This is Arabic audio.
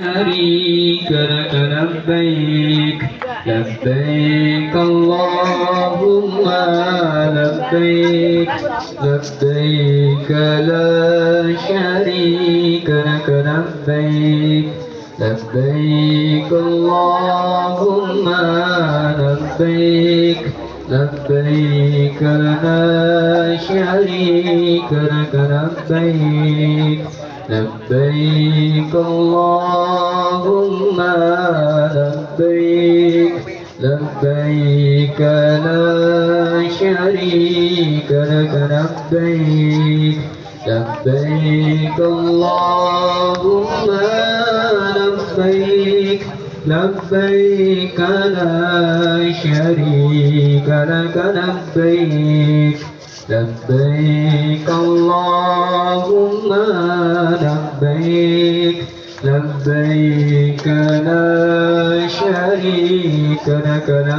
شريك لك لبيك لبيك اللهم لبيك لبيك لا شريك لك لبيك لبيك اللهم لبيك لبيك لا شريك لك لبيك لبيك اللهم لبيك لبيك لا شريك لك لبيك لبيك اللهم لبيك لبيك لا شريك لك لبيك لبيك اللهم لبيك لبيك لا شريك لك لبيك